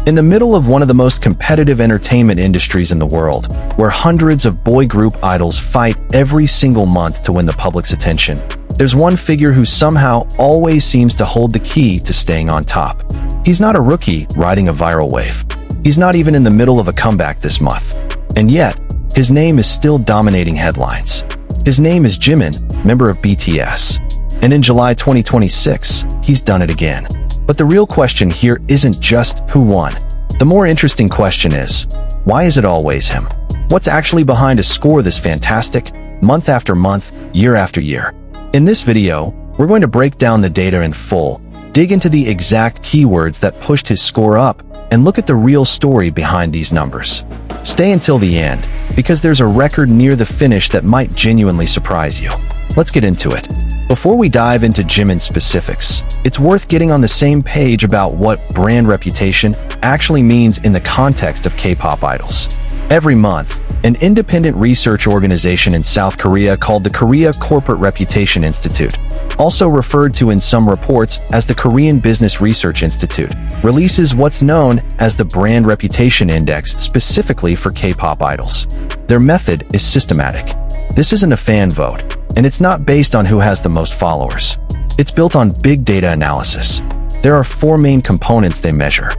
In the middle of one of the most competitive entertainment industries in the world, where hundreds of boy group idols fight every single month to win the public's attention, there's one figure who somehow always seems to hold the key to staying on top. He's not a rookie riding a viral wave. He's not even in the middle of a comeback this month. And yet, his name is still dominating headlines. His name is Jimin, member of BTS. And in July 2026, he's done it again. But the real question here isn't just who won. The more interesting question is, why is it always him? What's actually behind a score this fantastic, month after month, year after year? In this video, we're going to break down the data in full, dig into the exact keywords that pushed his score up, and look at the real story behind these numbers. Stay until the end, because there's a record near the finish that might genuinely surprise you. Let's get into it. Before we dive into Jimin's specifics, it's worth getting on the same page about what brand reputation actually means in the context of K-pop idols. Every month, an independent research organization in South Korea called the Korea Corporate Reputation Institute, also referred to in some reports as the Korean Business Research Institute, releases what's known as the Brand Reputation Index specifically for K-pop idols. Their method is systematic. This isn't a fan vote, and it's not based on who has the most followers. It's built on big data analysis. There are four main components they measure.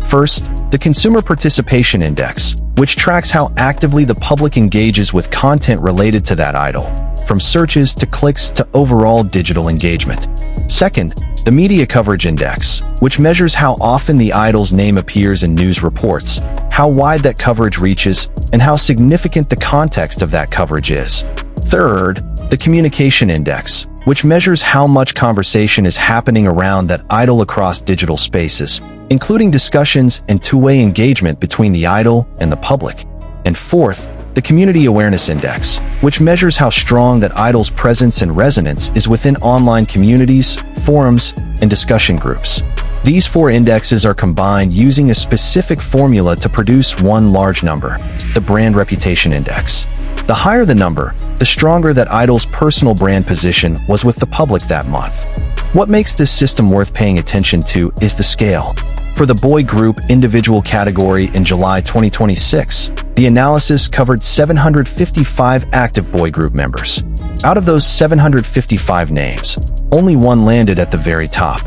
First, the Consumer Participation Index, which tracks how actively the public engages with content related to that idol, from searches to clicks to overall digital engagement. Second, the Media Coverage Index, which measures how often the idol's name appears in news reports, how wide that coverage reaches, and how significant the context of that coverage is. Third, the Communication Index, which measures how much conversation is happening around that idol across digital spaces, including discussions and two-way engagement between the idol and the public. And fourth, the Community Awareness Index, which measures how strong that idol's presence and resonance is within online communities, forums, and discussion groups. These four indexes are combined using a specific formula to produce one large number, the Brand Reputation Index. The higher the number, the stronger that idol's personal brand position was with the public that month. What makes this system worth paying attention to is the scale. For the boy group individual category in July 2026, the analysis covered 755 active boy group members. Out of those 755 names, only one landed at the very top.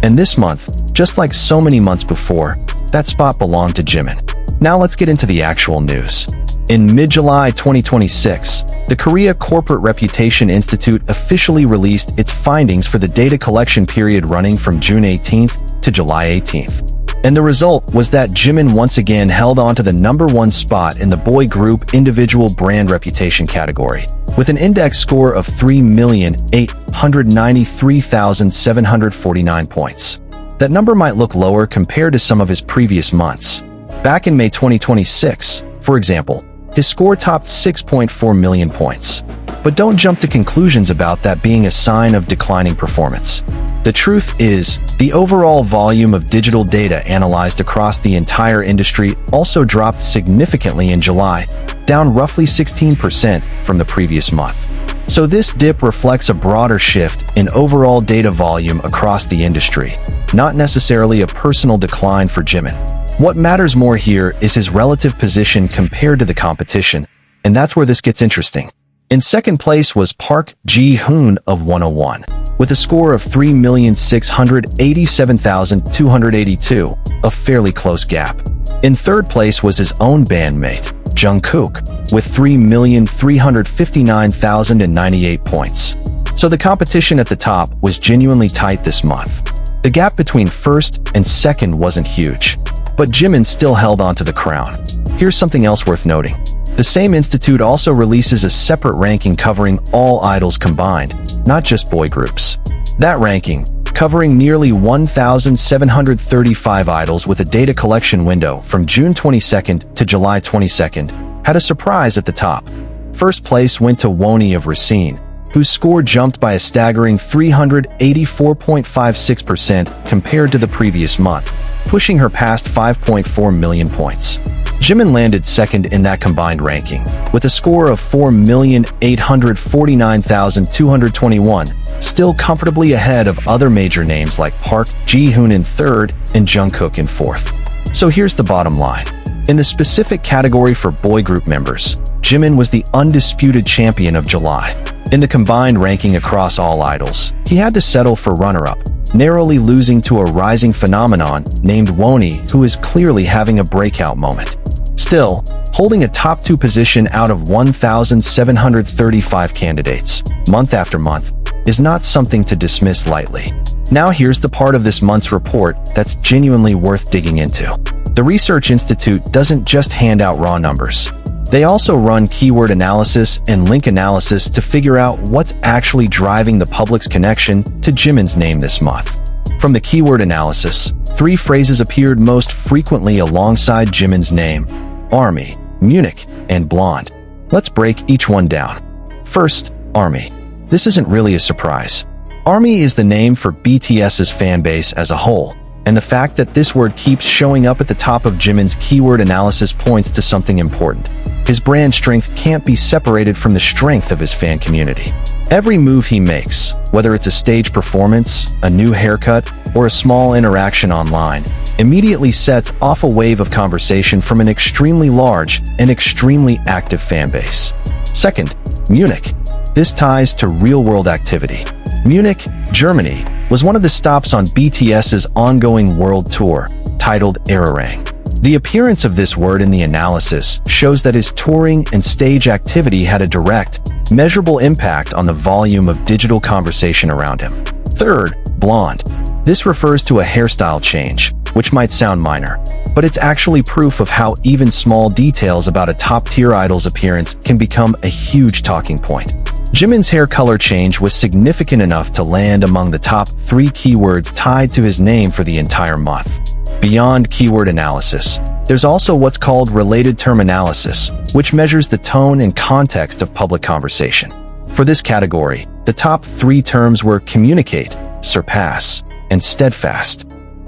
And this month, just like so many months before, that spot belonged to Jimin. Now let's get into the actual news. In mid-July 2026, the Korea Corporate Reputation Institute officially released its findings for the data collection period running from June 18th to July 18th. And the result was that Jimin once again held on to the #1 spot in the boy group individual brand reputation category, with an index score of 3,893,749 points. That number might look lower compared to some of his previous months. Back in May 2026, for example, his score topped 6.4 million points. But don't jump to conclusions about that being a sign of declining performance. The truth is, the overall volume of digital data analyzed across the entire industry also dropped significantly in July, down roughly 16% from the previous month. So this dip reflects a broader shift in overall data volume across the industry, not necessarily a personal decline for Jimin. What matters more here is his relative position compared to the competition, and that's where this gets interesting. In second place was Park Ji-hoon of 101, with a score of 3,687,282, a fairly close gap. In third place was his own bandmate, Jungkook, with 3,359,098 points. So the competition at the top was genuinely tight this month. The gap between first and second wasn't huge, but Jimin still held on to the crown. Here's something else worth noting. The same institute also releases a separate ranking covering all idols combined, not just boy groups. That ranking, covering nearly 1,735 idols with a data collection window from June 22nd to July 22nd, had a surprise at the top. First place went to Wonhee of Racine, whose score jumped by a staggering 384.56% compared to the previous month, pushing her past 5.4 million points. Jimin landed second in that combined ranking, with a score of 4,849,221, still comfortably ahead of other major names like Park Ji-hoon in third and Jungkook in fourth. So here's the bottom line. In the specific category for boy group members, Jimin was the undisputed champion of July. In the combined ranking across all idols, he had to settle for runner-up, narrowly losing to a rising phenomenon named Wonhee, who is clearly having a breakout moment. Still, holding a top 2 position out of 1,735 candidates, month after month, is not something to dismiss lightly. Now here's the part of this month's report that's genuinely worth digging into. The Research Institute doesn't just hand out raw numbers. They also run keyword analysis and link analysis to figure out what's actually driving the public's connection to Jimin's name this month. From the keyword analysis, 3 phrases appeared most frequently alongside Jimin's name: Army, Munich, and Blonde. Let's break each one down. First, Army. This isn't really a surprise. Army is the name for BTS's fanbase as a whole, and the fact that this word keeps showing up at the top of Jimin's keyword analysis points to something important. His brand strength can't be separated from the strength of his fan community. Every move he makes, whether it's a stage performance, a new haircut, or a small interaction online, immediately sets off a wave of conversation from an extremely large and extremely active fanbase. Second, Munich. This ties to real-world activity. Munich, Germany, was one of the stops on BTS's ongoing world tour, titled Erarang. The appearance of this word in the analysis shows that his touring and stage activity had a direct, measurable impact on the volume of digital conversation around him. Third, Blonde. This refers to a hairstyle change, which might sound minor, but it's actually proof of how even small details about a top-tier idol's appearance can become a huge talking point. Jimin's hair color change was significant enough to land among the top 3 keywords tied to his name for the entire month. Beyond keyword analysis, there's also what's called related term analysis, which measures the tone and context of public conversation. For this category, the top 3 terms were communicate, surpass, and steadfast.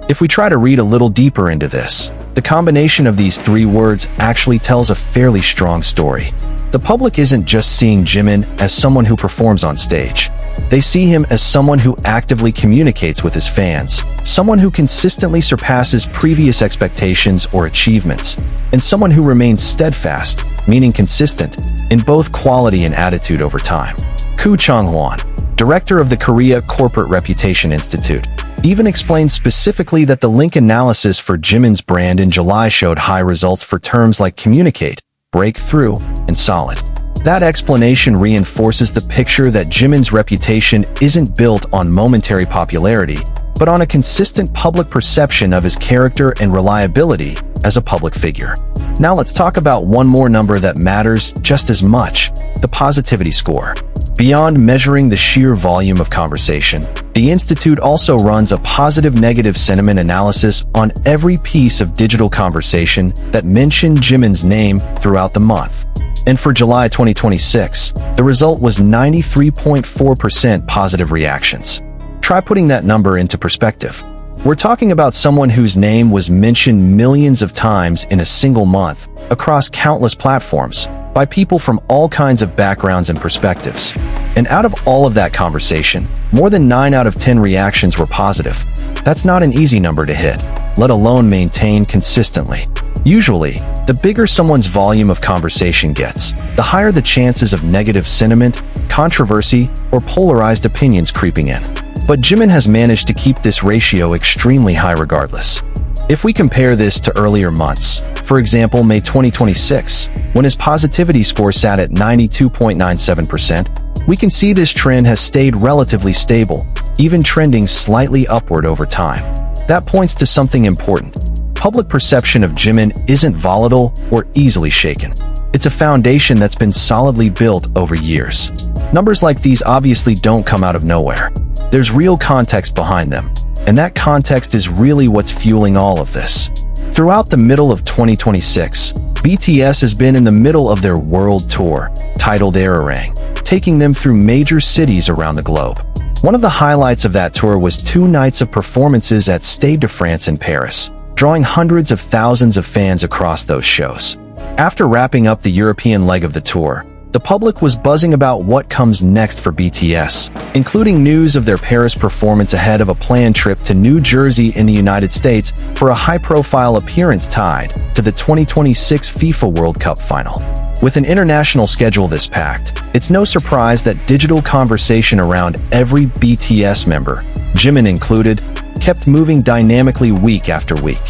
If we try to read a little deeper into this, the combination of these 3 words actually tells a fairly strong story. The public isn't just seeing Jimin as someone who performs on stage. They see him as someone who actively communicates with his fans, someone who consistently surpasses previous expectations or achievements, and someone who remains steadfast, meaning consistent, in both quality and attitude over time. Koo Chang-hwan, director of the Korea Corporate Reputation Institute, even explained specifically that the link analysis for Jimin's brand in July showed high results for terms like communicate, breakthrough, and solid. That explanation reinforces the picture that Jimin's reputation isn't built on momentary popularity, but on a consistent public perception of his character and reliability as a public figure. Now let's talk about one more number that matters just as much: the positivity score. Beyond measuring the sheer volume of conversation, the Institute also runs a positive-negative sentiment analysis on every piece of digital conversation that mentioned Jimin's name throughout the month. And for July 2026, the result was 93.4% positive reactions. Try putting that number into perspective. We're talking about someone whose name was mentioned millions of times in a single month, across countless platforms, by people from all kinds of backgrounds and perspectives. And out of all of that conversation, more than 9 out of 10 reactions were positive. That's not an easy number to hit, let alone maintain consistently. Usually, the bigger someone's volume of conversation gets, the higher the chances of negative sentiment, controversy, or polarized opinions creeping in. But Jimin has managed to keep this ratio extremely high regardless. If we compare this to earlier months, for example May 2026, when his positivity score sat at 92.97%, we can see this trend has stayed relatively stable, even trending slightly upward over time. That points to something important. Public perception of Jimin isn't volatile or easily shaken. It's a foundation that's been solidly built over years. Numbers like these obviously don't come out of nowhere. There's real context behind them, and that context is really what's fueling all of this. Throughout the middle of 2026, BTS has been in the middle of their world tour, titled Erarang, taking them through major cities around the globe. One of the highlights of that tour was 2 nights of performances at Stade de France in Paris, drawing hundreds of thousands of fans across those shows. After wrapping up the European leg of the tour, The public was buzzing about what comes next for BTS, including news of their Paris performance ahead of a planned trip to New Jersey in the United States for a high-profile appearance tied to the 2026 FIFA World Cup final. With an international schedule this packed, it's no surprise that digital conversation around every BTS member, Jimin included, kept moving dynamically week after week.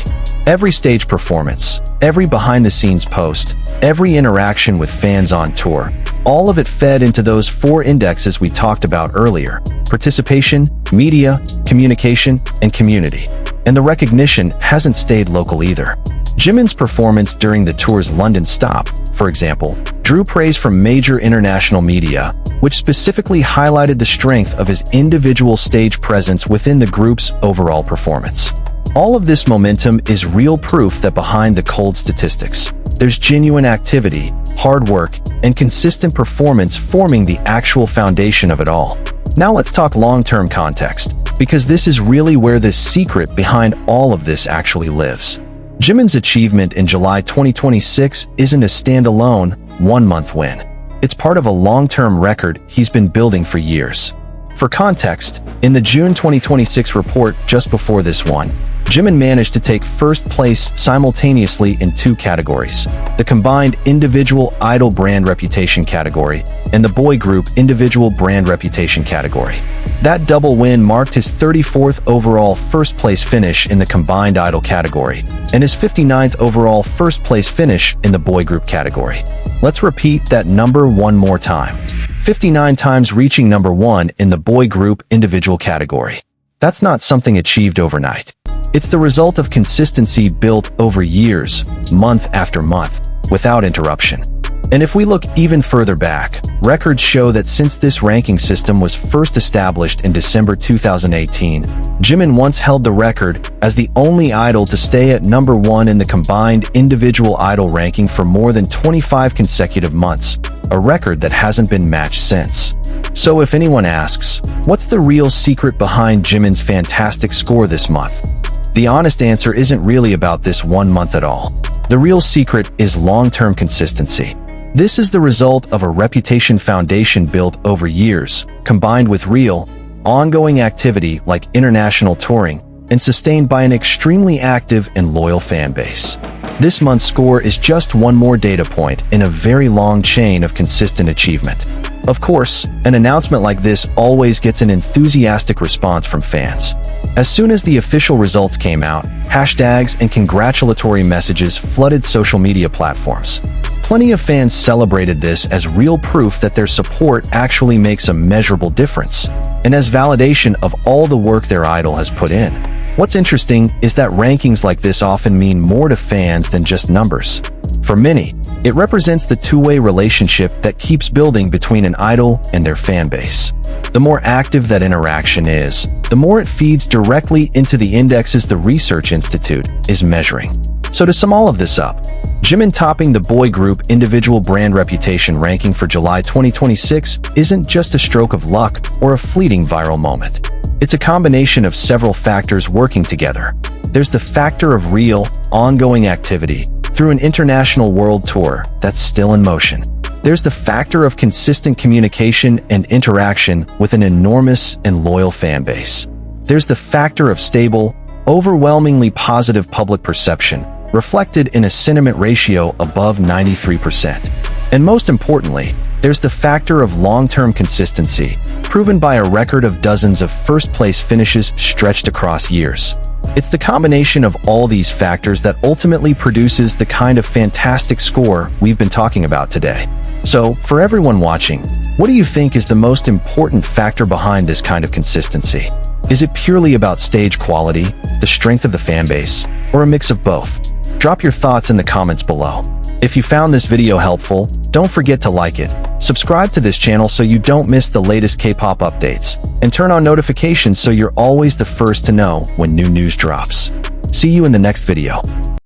Every stage performance, every behind-the-scenes post, every interaction with fans on tour, all of it fed into those four indexes we talked about earlier: participation, media, communication, and community. And the recognition hasn't stayed local either. Jimin's performance during the tour's London stop, for example, drew praise from major international media, which specifically highlighted the strength of his individual stage presence within the group's overall performance. All of this momentum is real proof that behind the cold statistics, there's genuine activity, hard work, and consistent performance forming the actual foundation of it all. Now let's talk long-term context, because this is really where the secret behind all of this actually lives. Jimin's achievement in July 2026 isn't a standalone, one-month win. It's part of a long-term record he's been building for years. For context, in the June 2026 report just before this one, Jimin managed to take first place simultaneously in two categories: the combined individual idol brand reputation category and the boy group individual brand reputation category. That double win marked his 34th overall first place finish in the combined idol category and his 59th overall first place finish in the boy group category. Let's repeat that number one more time. 59 times reaching number one in the boy group individual category. That's not something achieved overnight. It's the result of consistency built over years, month after month, without interruption. And if we look even further back, records show that since this ranking system was first established in December 2018, Jimin once held the record as the only idol to stay at number one in the combined individual idol ranking for more than 25 consecutive months, a record that hasn't been matched since. So if anyone asks, what's the real secret behind Jimin's fantastic score this month? The honest answer isn't really about this 1 month at all. The real secret is long-term consistency. This is the result of a reputation foundation built over years, combined with real, ongoing activity like international touring, and sustained by an extremely active and loyal fan base. This month's score is just one more data point in a very long chain of consistent achievement. Of course, an announcement like this always gets an enthusiastic response from fans. As soon as the official results came out, hashtags and congratulatory messages flooded social media platforms. Plenty of fans celebrated this as real proof that their support actually makes a measurable difference, and as validation of all the work their idol has put in. What's interesting is that rankings like this often mean more to fans than just numbers. For many, it represents the two-way relationship that keeps building between an idol and their fan base. The more active that interaction is, the more it feeds directly into the indexes the Research Institute is measuring. So to sum all of this up, Jimin topping the boy group individual brand reputation ranking for July 2026 isn't just a stroke of luck or a fleeting viral moment. It's a combination of several factors working together. There's the factor of real, ongoing activity through an international world tour that's still in motion. There's the factor of consistent communication and interaction with an enormous and loyal fan base. There's the factor of stable, overwhelmingly positive public perception, reflected in a sentiment ratio above 93%. And most importantly, there's the factor of long-term consistency, proven by a record of dozens of first-place finishes stretched across years. It's the combination of all these factors that ultimately produces the kind of fantastic score we've been talking about today. So, for everyone watching, what do you think is the most important factor behind this kind of consistency? Is it purely about stage quality, the strength of the fanbase, or a mix of both? Drop your thoughts in the comments below. If you found this video helpful, don't forget to like it, subscribe to this channel so you don't miss the latest K-pop updates, and turn on notifications so you're always the first to know when new news drops. See you in the next video.